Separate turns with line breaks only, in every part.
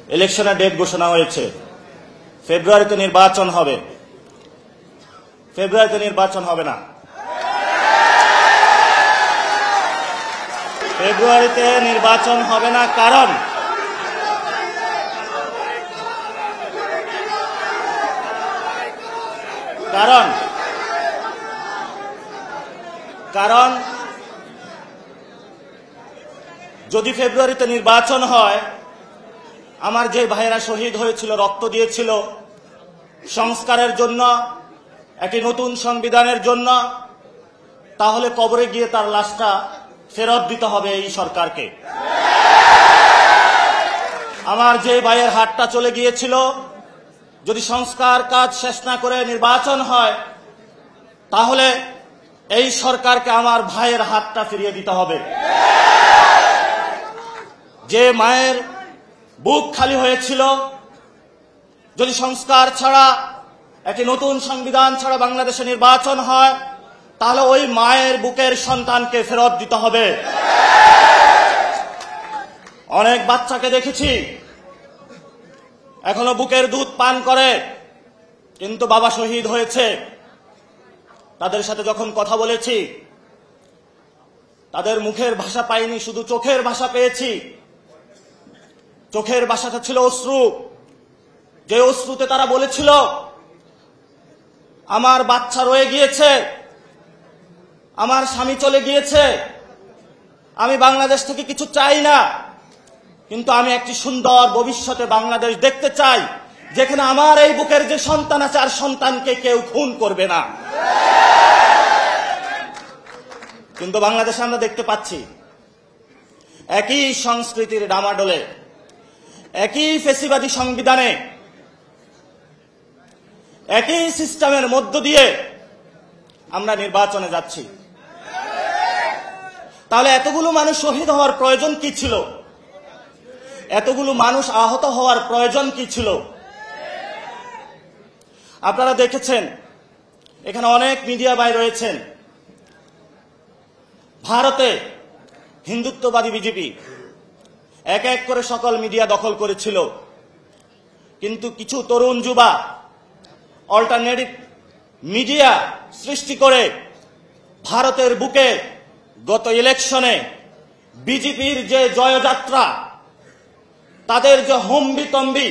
ইলেকশনের ডেট ঘোষণা হয়েছে। ফেব্রুয়ারিতে নির্বাচন হবে। ফেব্রুয়ারিতে নির্বাচন হবে না। ফেব্রুয়ারিতে নির্বাচন হবে না কারণ যদি ফেব্রুয়ারিতে নির্বাচন হয়, আমার যে ভাইয়েরা শহীদ হয়েছিল, রক্ত দিয়েছিল সংস্কারের জন্য, একটি নতুন সংবিধানের জন্য, তাহলে কবরে গিয়ে তার লাশটা ফেরত দিতে হবে এই সরকারকে। আমার যে ভাইয়ের হাতটা চলে গিয়েছিল, যদি সংস্কার কাজ শেষ না করে নির্বাচন হয়, তাহলে এই সরকারকে আমার ভাইয়ের হাতটা ফিরিয়ে দিতে হবে। যে মায়ের বুক খালি হয়েছিল, যদি সংস্কার ছাড়া, একটি নতুন সংবিধান ছাড়া বাংলাদেশে নির্বাচন হয়, তাহলে ওই মায়ের বুকের সন্তানকে ফেরত দিতে হবে। অনেক বাচ্চাকে দেখেছি এখনো বুকের দুধ পান করে, কিন্তু বাবা শহীদ হয়েছে। তাদের সাথে যখন কথা বলেছি, তাদের মুখের ভাষা পাইনি, শুধু চোখের ভাষা পেয়েছি। চোখের ভাষাটা ছিল অশ্রু। যে অশ্রুতে তারা বলেছিল, আমার বাচ্চা রয়ে গিয়েছে, আমার স্বামী চলে গিয়েছে, আমি বাংলাদেশ থেকে কিছু চাই না, কিন্তু আমি একটি সুন্দর ভবিষ্যতে বাংলাদেশ দেখতে চাই, যেখানে আমার এই বুকের যে সন্তান আছে, আর সন্তানকে কেউ খুন করবে না। কিন্তু বাংলাদেশে আমরা দেখতে পাচ্ছি একই সংস্কৃতির ডামাডোলে, একই ফেসিবাদী সংবিধানে, একই সিস্টেমের মধ্য দিয়ে আমরা নির্বাচনে যাচ্ছি। তাহলে এতগুলো মানুষ শহীদ হওয়ার প্রয়োজন কি ছিল? এতগুলো মানুষ আহত হওয়ার প্রয়োজন কি ছিল? আপনারা দেখেছেন, এখানে অনেক মিডিয়া ভাই রয়েছেন। ভারতে হিন্দুত্ববাদী বিজেপি এক এক করে সকল মিডিয়া দখল করেছিল, কিন্তু কিছু তরুণ যুবা অল্টারনেটিভ মিডিয়া সৃষ্টি করে ভারতের বুকে গত ইলেকশনে বিজেপির যে জয়যাত্রা, তাদের যে হম্বিতম্বি,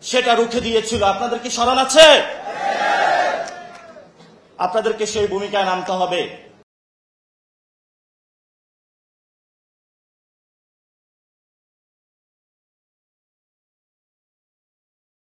সেটা রুখে দিয়েছিল। আপনাদের কি স্মরণ আছে? আপনাদেরকে সেই ভূমিকায় নামতে হবে।